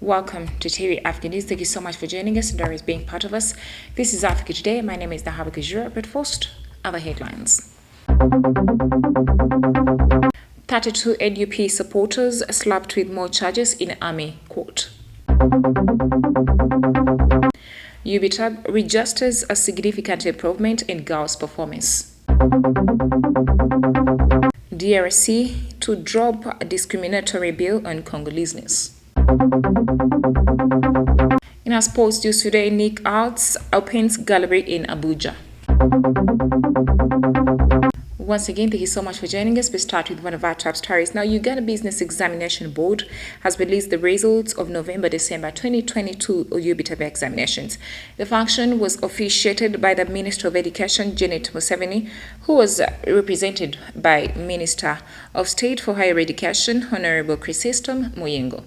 Welcome to TV Africa News. Thank you so much for joining us and always being part of us. This is Africa Today. My name is Nahaba Kajura, but first, other headlines. 32 NUP supporters slapped with more charges in Army court. UBITAB registers a significant improvement in girls' performance. DRC to drop a discriminatory bill on Congoleseness. In our sports news today, Nick Arts opens gallery in Abuja. Once again, thank you so much for joining us. We start with one of our top stories. Now, Uganda Business Examination Board has released the results of November-December 2022 UBITAB examinations. The function was officiated by the Minister of Education, Janet Museveni, who was represented by Minister of State for Higher Education, Honorable Chrysostom Muyingo.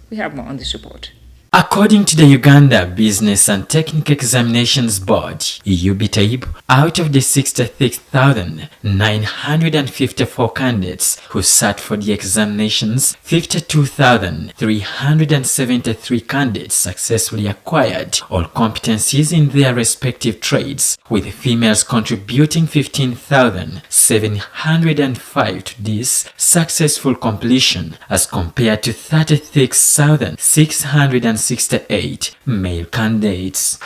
We have more on this report. According to the Uganda Business and Technical Examinations Board, UBITAB, out of the 66,954 candidates who sat for the examinations, 52,373 candidates successfully acquired all competencies in their respective trades, with females contributing 15,705 to this successful completion as compared to 36,668 male candidates.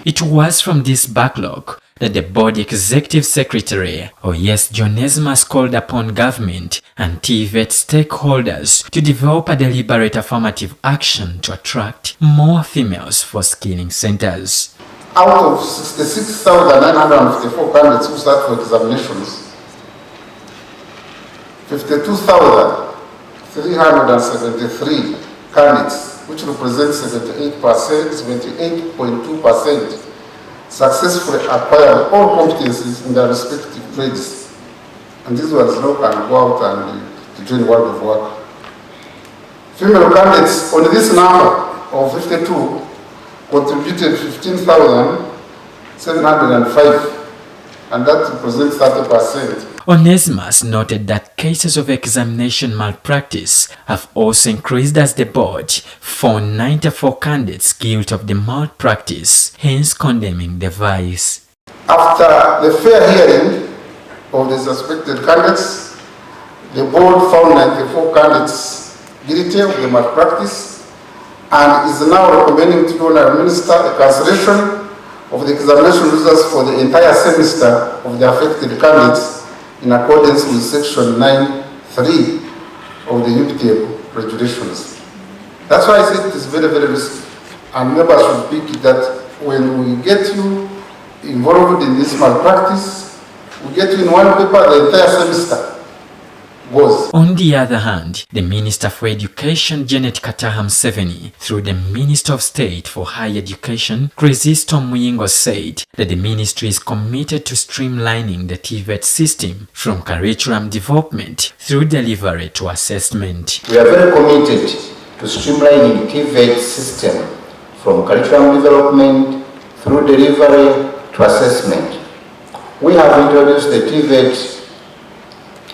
It was from this backlog that the board executive secretary, Oyes Jonesmas, called upon government and TVET stakeholders to develop a deliberate affirmative action to attract more females for skilling centers. Out of 66,954 candidates who sat for examinations, 52,373 candidates, which represents 78.2%, successfully acquired all competencies in their respective trades. And these ones now can go out and to join the world of work. Female candidates on this number of 52 contributed 15,705, and that represents 30%. Onesmus noted that cases of examination malpractice have also increased as the board found 94 candidates guilty of the malpractice, hence condemning the vice. After the fair hearing of the suspected candidates, the board found 94 candidates guilty of the malpractice and is now recommending to the Honourable Minister a cancellation of the examination results for the entire semester of the affected candidates in accordance with Section 9(3) of the UBITAB regulations. That's why I said it is very, very risky. And members should pick it that when we get you involved in this malpractice, we get you in one paper, the entire semester goes. On the other hand, the Minister for Education, Janet Kataha Museveni, through the Minister of State for Higher Education, Chrysostom Muyingo, said that the ministry is committed to streamlining the TVET system from curriculum development through delivery to assessment. We are very committed to streamlining the TVET system from curriculum development through delivery to assessment. We have introduced the TVET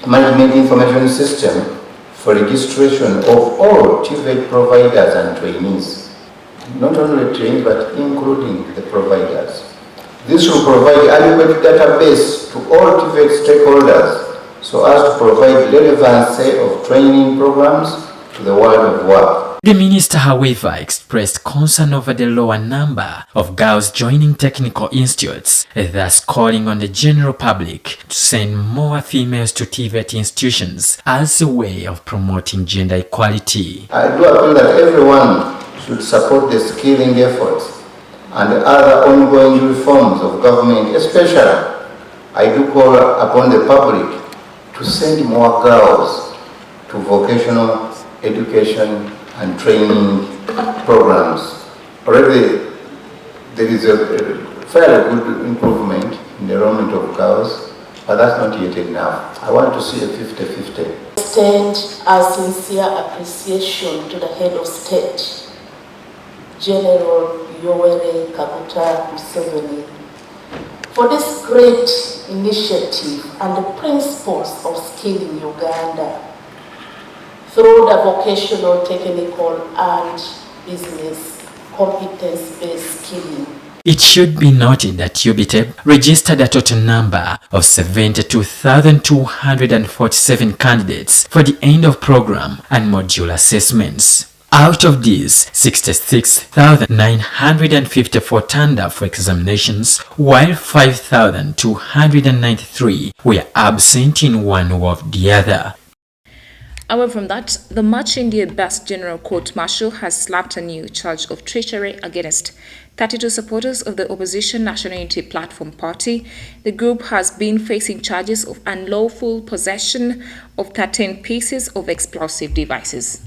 Management Information System for registration of all TVET providers and trainees. Not only trainees, but including the providers. This will provide adequate database to all TVET stakeholders so as to provide relevancy of training programs to the world of work. The minister, however, expressed concern over the lower number of girls joining technical institutes, thus calling on the general public to send more females to TVET institutions as a way of promoting gender equality. I do appeal that everyone should support the skilling efforts and other ongoing reforms of government. Especially, I do call upon the public to send more girls to vocational education and training programs. Already there is a fairly good improvement in the enrollment of girls, but that's not yet enough. I want to see a 50-50. Extend our sincere appreciation to the head of state, General Yoweri Kaguta Museveni, for this great initiative and the principles of skilling Uganda through the vocational, technical, and business competence-based skilling. It should be noted that UBITEB registered a total number of 72,247 candidates for the end of program and module assessments. Out of these, 66,954 turned up for examinations, while 5,293 were absent in one or the other. Away from that, the March India Best General Court Martial has slapped a new charge of treachery against 32 supporters of the opposition National Unity Platform Party. The group has been facing charges of unlawful possession of 13 pieces of explosive devices.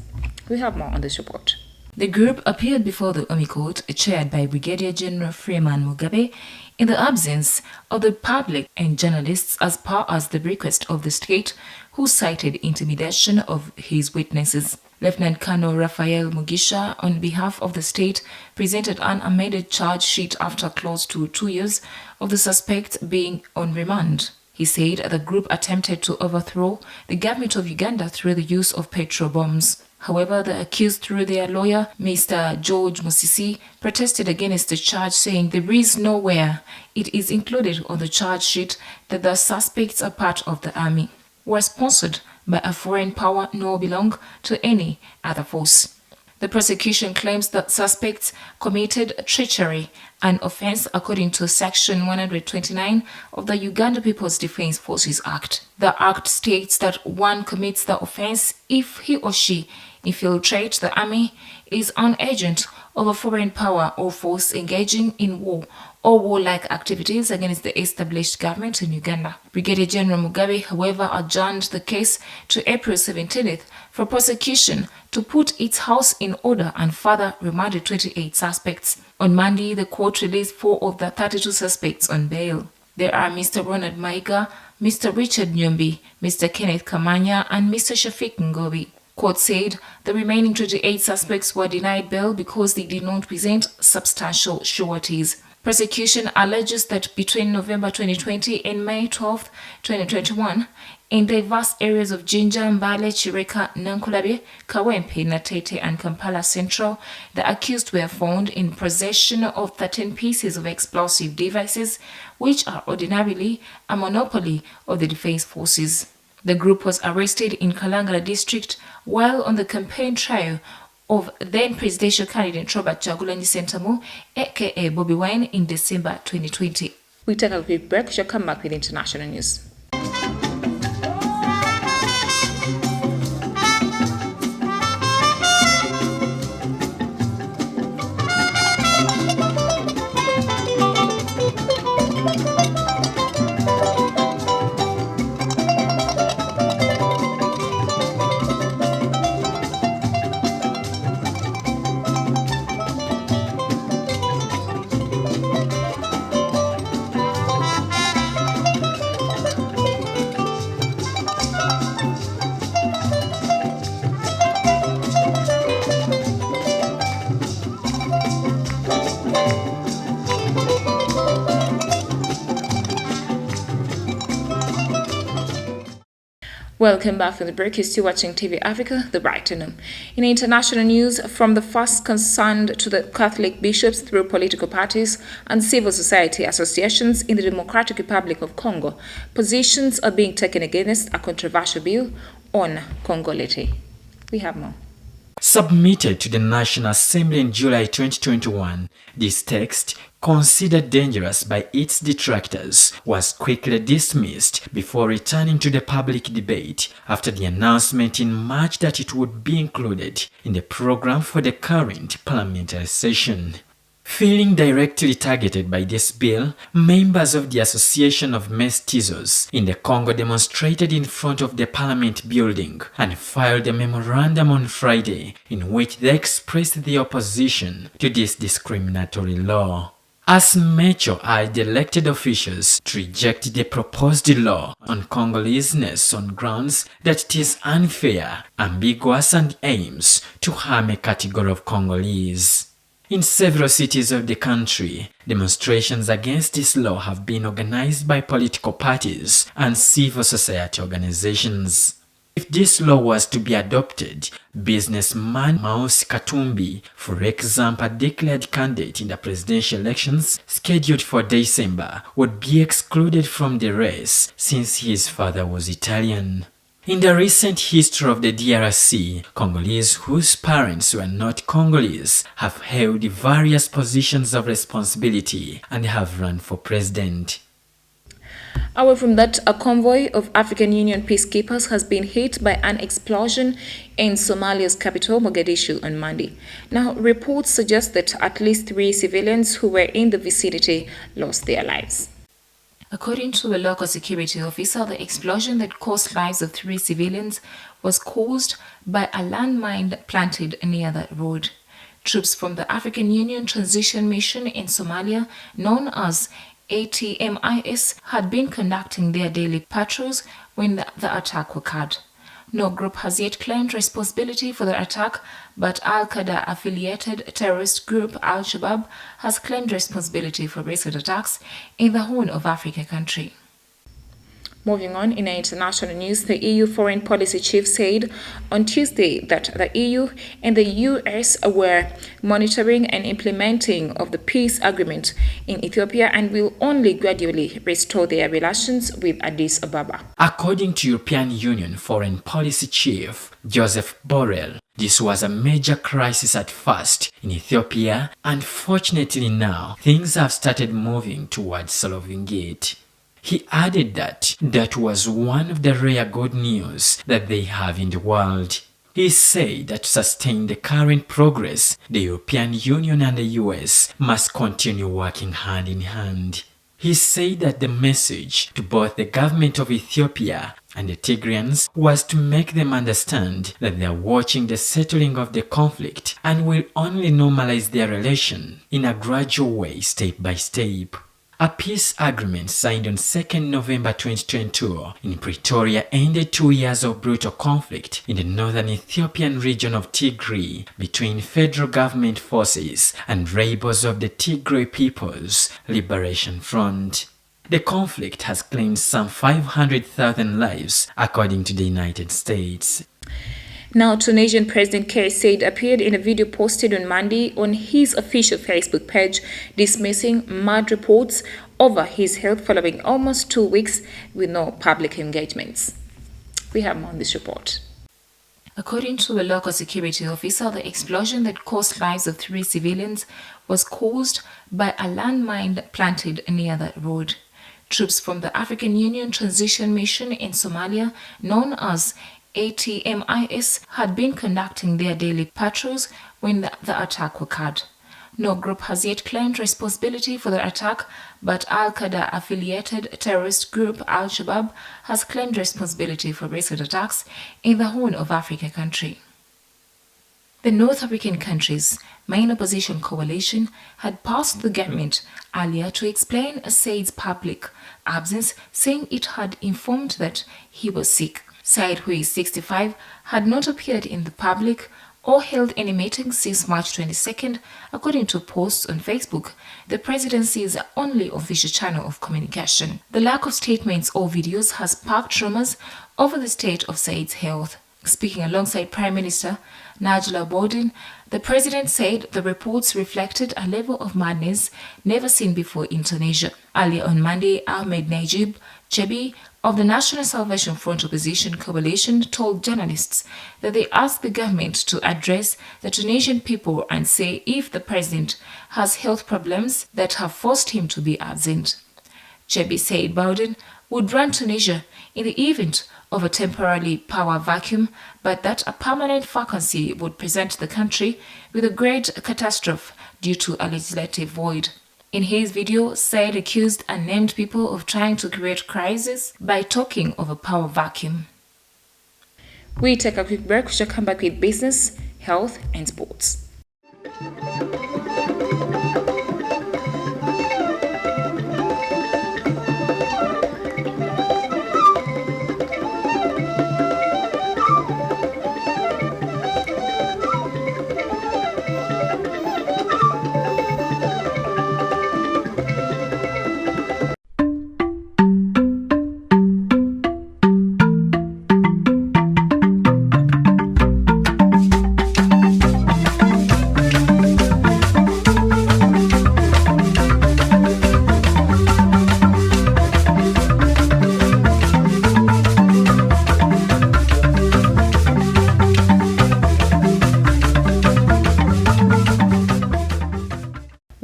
We have more on this report. The group appeared before the Omi Court, chaired by Brigadier General Freeman Mugabe, in the absence of the public and journalists as per as the request of the state, who cited intimidation of his witnesses. Lieutenant Colonel Raphael Mugisha, on behalf of the state, presented an amended charge sheet after close to 2 years of the suspect being on remand. He said the group attempted to overthrow the government of Uganda through the use of petrol bombs. However, the accused, through their lawyer, Mr. George Musisi, protested against the charge, saying there is nowhere it is included on the charge sheet that the suspects are part of the army, were sponsored by a foreign power, nor belong to any other force. The prosecution claims that suspects committed treachery, an offense according to Section 129 of the Uganda People's Defense Forces Act. The act states that one commits the offense if he or she infiltrates the army, is an agent of a foreign power or force engaging in war or warlike activities against the established government in Uganda. Brigadier General Mugabe, however, adjourned the case to April 17th for prosecution to put its house in order and further remanded 28 suspects. On Monday, the court released 4 of the 32 suspects on bail. There are Mr. Ronald Maiga, Mr. Richard Nyombi, Mr. Kenneth Kamanya, and Mr. Shafiq Ngobi. Court said the remaining 28 suspects were denied bail because they did not present substantial sureties. Prosecution alleges that between November 2020 and May 12, 2021, in diverse areas of Jinja, Mbale, Chireka, Nankulabe, Kawempe, Natete, and Kampala Central, the accused were found in possession of 13 pieces of explosive devices, which are ordinarily a monopoly of the defense forces. The group was arrested in Kalangala district while on the campaign trail of then presidential candidate Robert Kyagulanyi Ssentamu, aka Bobi Wine, in December 2020. We take a quick break. We shall come back with international news. Welcome back from the break. You're still watching TV Africa, the Brighton. In international news, from the first concerned to the Catholic bishops through political parties and civil society associations in the Democratic Republic of Congo, positions are being taken against a controversial bill on Congolity. We have more. Submitted to the National Assembly in July 2021, this text, considered dangerous by its detractors, was quickly dismissed before returning to the public debate after the announcement in March that it would be included in the program for the current parliamentary session. Feeling directly targeted by this bill, members of the Association of Mestizos in the Congo demonstrated in front of the Parliament building and filed a memorandum on Friday in which they expressed their opposition to this discriminatory law. ASMECHO urged elected officials to reject the proposed law on Congoleseness on grounds that it is unfair, ambiguous, and aims to harm a category of Congolese. In several cities of the country, demonstrations against this law have been organized by political parties and civil society organizations. If this law was to be adopted, businessman Mausi Katumbi, for example, declared candidate in the presidential elections scheduled for December, would be excluded from the race since his father was Italian. In the recent history of the DRC, Congolese whose parents were not Congolese have held various positions of responsibility and have run for president. Away from that, a convoy of African Union peacekeepers has been hit by an explosion in Somalia's capital, Mogadishu, on Monday. Now, reports suggest that at least 3 civilians who were in the vicinity lost their lives. According to a local security officer, the explosion that cost lives of 3 civilians was caused by a landmine planted near the road. Troops from the African Union Transition Mission in Somalia, known as ATMIS, had been conducting their daily patrols when the attack occurred. No group has yet claimed responsibility for the attack, but Al-Qaeda-affiliated terrorist group Al-Shabaab has claimed responsibility for recent attacks in the Horn of Africa country. Moving on, in international news, the EU Foreign Policy Chief said on Tuesday that the EU and the US were monitoring and implementing of the peace agreement in Ethiopia and will only gradually restore their relations with Addis Ababa. According to European Union Foreign Policy Chief Joseph Borrell, this was a major crisis at first in Ethiopia, and fortunately now things have started moving towards solving it. He added that that was one of the rare good news that they have in the world. He said that to sustain the current progress, the European Union and the US must continue working hand in hand. He said that the message to both the government of Ethiopia and the Tigrayans was to make them understand that they are watching the settling of the conflict and will only normalize their relation in a gradual way, step by step. A peace agreement signed on 2nd November 2022 in Pretoria ended 2 years of brutal conflict in the northern Ethiopian region of Tigray between federal government forces and rebels of the Tigray People's Liberation Front. The conflict has claimed some 500,000 lives, according to the United States. Now, Tunisian President Kais Saied appeared in a video posted on Monday on his official Facebook page, dismissing mad reports over his health following almost 2 weeks with no public engagements. We have more on this report. According to a local security officer, the explosion that cost lives of 3 civilians was caused by a landmine planted near the road. Troops from the African Union Transition Mission in Somalia, known as ATMIS, had been conducting their daily patrols when the attack occurred. No group has yet claimed responsibility for the attack, but Al-Qaeda-affiliated terrorist group Al-Shabaab has claimed responsibility for recent attacks in the Horn of Africa country. The North African countries' main opposition coalition had passed the government earlier to explain Saied's public absence, saying it had informed that he was sick. Saied, who is 65, had not appeared in the public or held any meetings since March 22nd, according to posts on Facebook, the presidency's only official channel of communication. The lack of statements or videos has sparked rumors over the state of Saied's health. Speaking alongside Prime Minister Najla Boudin, the president said the reports reflected a level of madness never seen before in Tunisia. Earlier on Monday, Ahmed Najib Chebi of the National Salvation Front opposition coalition told journalists that they asked the government to address the Tunisian people and say if the president has health problems that have forced him to be absent. Chebi said Boudin would run Tunisia in the event of a temporary power vacuum, but that a permanent vacancy would present the country with a great catastrophe due to a legislative void. In his video, Saied accused unnamed people of trying to create crisis by talking of a power vacuum. We take a quick break. We shall come back with business, health, and sports.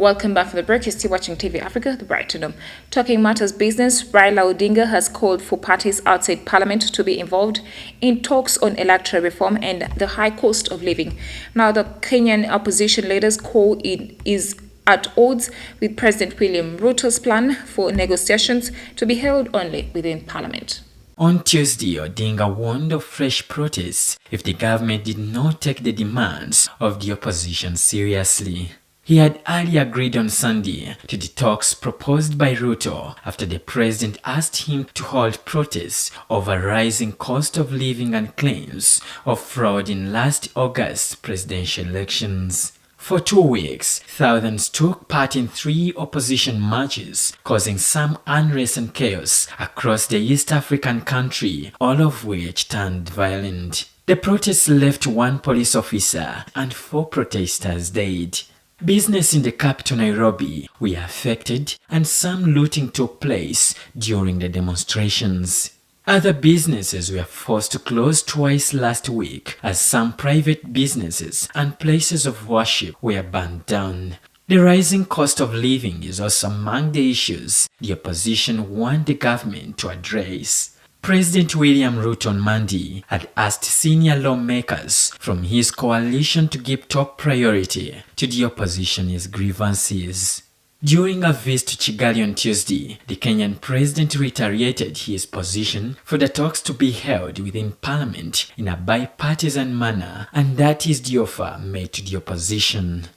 Welcome back from the break. You're still watching TV Africa, the Brighton Home. Talking matters business, Raila Odinga has called for parties outside Parliament to be involved in talks on electoral reform and the high cost of living. Now, the Kenyan opposition leader's call is at odds with President William Ruto's plan for negotiations to be held only within Parliament. On Tuesday, Odinga warned of fresh protests if the government did not take the demands of the opposition seriously. He had earlier agreed on Sunday to the talks proposed by Ruto after the president asked him to halt protests over rising cost of living and claims of fraud in last August's presidential elections. For 2 weeks, thousands took part in 3 opposition marches, causing some unrest and chaos across the East African country, all of which turned violent. The protests left 1 police officer and 4 protesters dead. Business in the capital Nairobi were affected and some looting took place during the demonstrations. Other businesses were forced to close twice last week as some private businesses and places of worship were burned down. The rising cost of living is also among the issues the opposition want the government to address. President William Ruto on Monday had asked senior lawmakers from his coalition to give top priority to the opposition's grievances. During a visit to Kigali on Tuesday, the Kenyan president reiterated his position for the talks to be held within Parliament in a bipartisan manner, and that is the offer made to the opposition.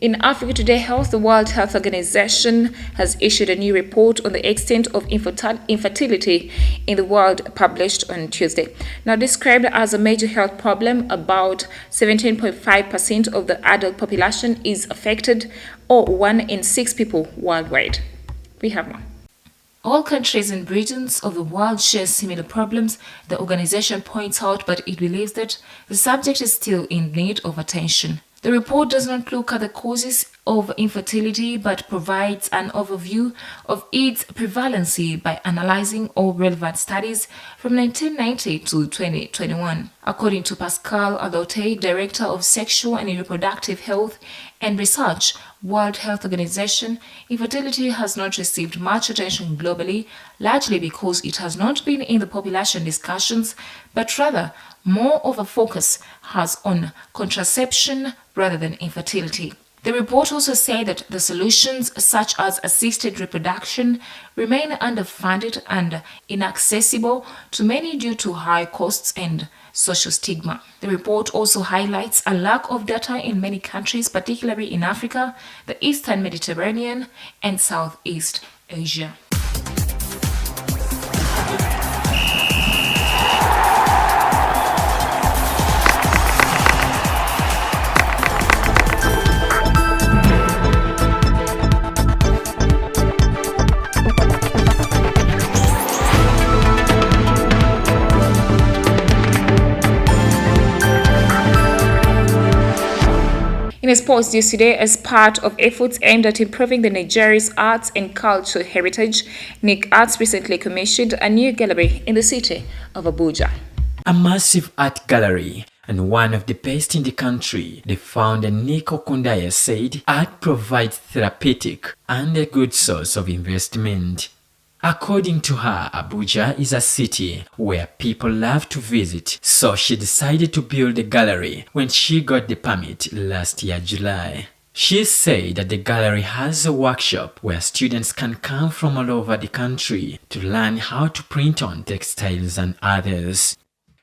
In Africa Today Health, the World Health Organization has issued a new report on the extent of infertility in the world, published on Tuesday. Now described as a major health problem, about 17.5% of the adult population is affected, or 1 in 6 people worldwide. We have more. All countries and regions of the world share similar problems, the organization points out, but it believes that the subject is still in need of attention. The report does not look at the causes of infertility but provides an overview of its prevalency by analyzing all relevant studies from 1990 to 2021. According to Pascal Adote, Director of Sexual and Reproductive Health and Research, World Health Organization, infertility has not received much attention globally, largely because it has not been in the population discussions, but rather more of a focus has on contraception rather than infertility. The report also said that the solutions such as assisted reproduction remain underfunded and inaccessible to many due to high costs and social stigma. The report also highlights a lack of data in many countries, particularly in Africa, the Eastern Mediterranean, and Southeast Asia. In sports news today, as part of efforts aimed at improving the Nigeria's arts and cultural heritage, Nick Arts recently commissioned a new gallery in the city of Abuja. A massive art gallery and one of the best in the country, the founder Nick Okundaya said art provides therapeutic and a good source of investment. According to her, Abuja is a city where people love to visit, so she decided to build a gallery when she got the permit last year, July. She said that the gallery has a workshop where students can come from all over the country to learn how to print on textiles and others.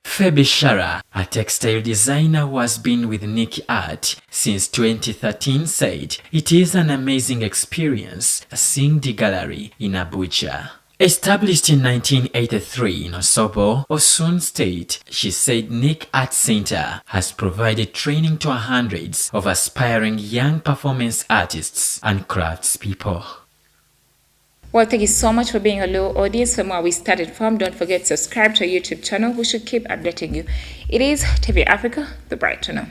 Phoebe Shara, a textile designer who has been with Nick Art since 2013, said it is an amazing experience seeing the gallery in Abuja. Established in 1983 in Osobo, Osun State, she said Nick Art Center has provided training to hundreds of aspiring young performance artists and craftspeople. Well, thank you so much for being a loyal audience. For more We Started From, don't forget to subscribe to our YouTube channel. We should keep updating you. It is TV Africa, the bright channel.